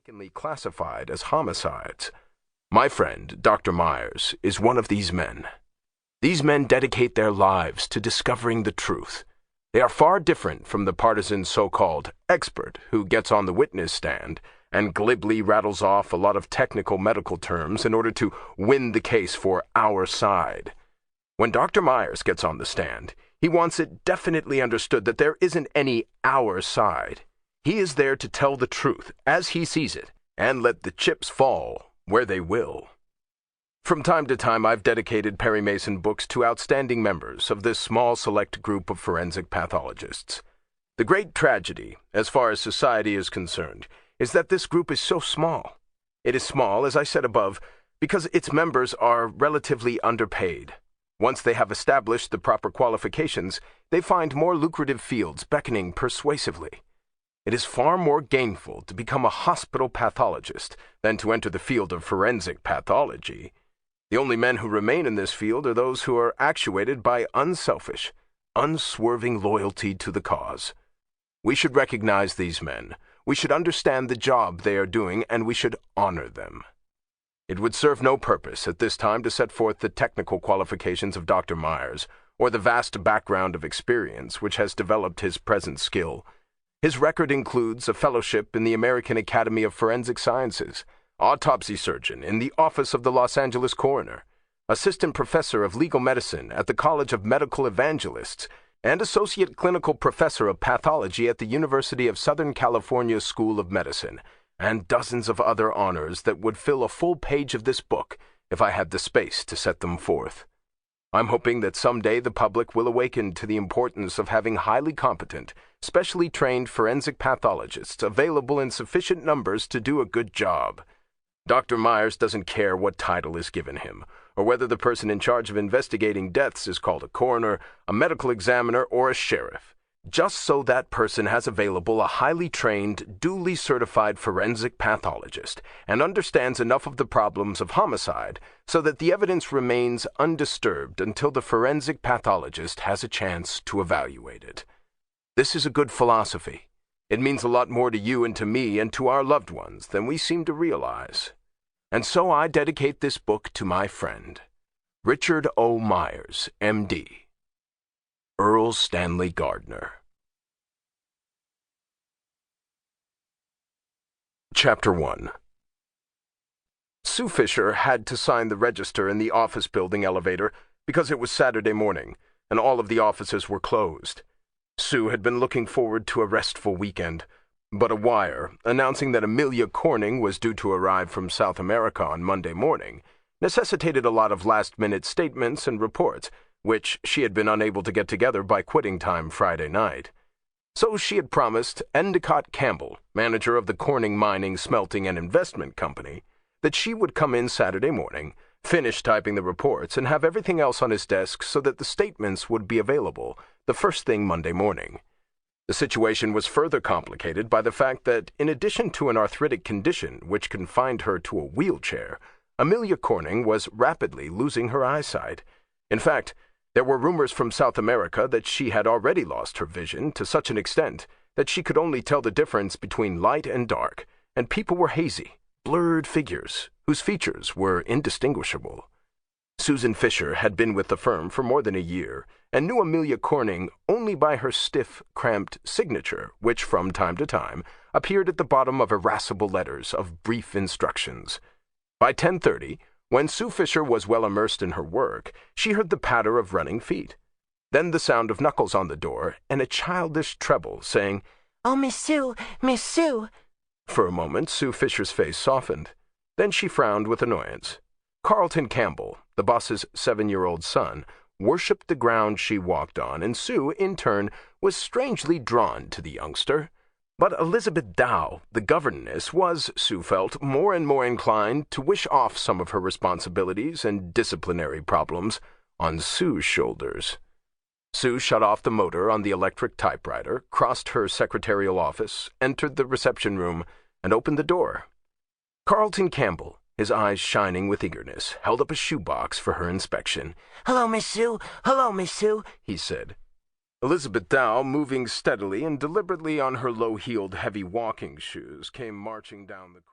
mistakenly classified as homicides. My friend, Dr. Myers, is one of these men. These men dedicate their lives to discovering the truth. They are far different from the partisan so-called expert who gets on the witness stand and glibly rattles off a lot of technical medical terms in order to win the case for our side. When Dr. Myers gets on the stand, he wants it definitely understood that there isn't any our side. He is there to tell the truth as he sees it and let the chips fall where they will. From time to time, I've dedicated Perry Mason books to outstanding members of this small select group of forensic pathologists. The great tragedy, as far as society is concerned, is that this group is so small. It is small, as I said above, because its members are relatively underpaid. Once they have established the proper qualifications, they find more lucrative fields beckoning persuasively. It is far more gainful to become a hospital pathologist than to enter the field of forensic pathology. The only men who remain in this field are those who are actuated by unselfish, unswerving loyalty to the cause. We should recognize these men. We should understand the job they are doing, and we should honor them. It would serve no purpose at this time to set forth the technical qualifications of Dr. Myers, or the vast background of experience which has developed his present skill. His record includes a fellowship in the American Academy of Forensic Sciences, autopsy surgeon in the Office of the Los Angeles Coroner, assistant professor of legal medicine at the College of Medical Evangelists, and associate clinical professor of pathology at the University of Southern California School of Medicine, and dozens of other honors that would fill a full page of this book if I had the space to set them forth. I'm hoping that someday the public will awaken to the importance of having highly competent, specially trained forensic pathologists available in sufficient numbers to do a good job. Dr. Myers doesn't care what title is given him, or whether the person in charge of investigating deaths is called a coroner, a medical examiner, or a sheriff, just so that person has available a highly trained, duly certified forensic pathologist and understands enough of the problems of homicide so that the evidence remains undisturbed until the forensic pathologist has a chance to evaluate it. This is a good philosophy. It means a lot more to you and to me and to our loved ones than we seem to realize. And so I dedicate this book to my friend, Richard O. Myers, M.D., Erle Stanley Gardner. Chapter 1. Sue Fisher had to sign the register in the office building elevator because it was Saturday morning, and all of the offices were closed. Sue had been looking forward to a restful weekend, but a wire announcing that Amelia Corning was due to arrive from South America on Monday morning necessitated a lot of last-minute statements and reports, which she had been unable to get together by quitting time Friday night. So she had promised Endicott Campbell, manager of the Corning Mining, Smelting, and Investment Company, that she would come in Saturday morning, finish typing the reports, and have everything else on his desk so that the statements would be available the first thing Monday morning. The situation was further complicated by the fact that, in addition to an arthritic condition which confined her to a wheelchair, Amelia Corning was rapidly losing her eyesight. In fact, there were rumors from South America that she had already lost her vision to such an extent that she could only tell the difference between light and dark, and people were hazy, blurred figures whose features were indistinguishable. Susan Fisher had been with the firm for more than a year and knew Amelia Corning only by her stiff, cramped signature, which from time to time appeared at the bottom of irascible letters of brief instructions. By 10:30, when Sue Fisher was well immersed in her work, she heard the patter of running feet. Then the sound of knuckles on the door and a childish treble saying, "Oh, Miss Sue, Miss Sue." For a moment, Sue Fisher's face softened. Then she frowned with annoyance. Carlton Campbell, the boss's 7-year-old son, worshipped the ground she walked on, and Sue, in turn, was strangely drawn to the youngster. But Elizabeth Dow, the governess, was, Sue felt, more and more inclined to wish off some of her responsibilities and disciplinary problems on Sue's shoulders. Sue shut off the motor on the electric typewriter, crossed her secretarial office, entered the reception room, and opened the door. Carlton Campbell, his eyes shining with eagerness, held up a shoebox for her inspection. "Hello, Miss Sue. Hello, Miss Sue," he said. Elizabeth Dow, moving steadily and deliberately on her low-heeled, heavy walking shoes, came marching down the corridor.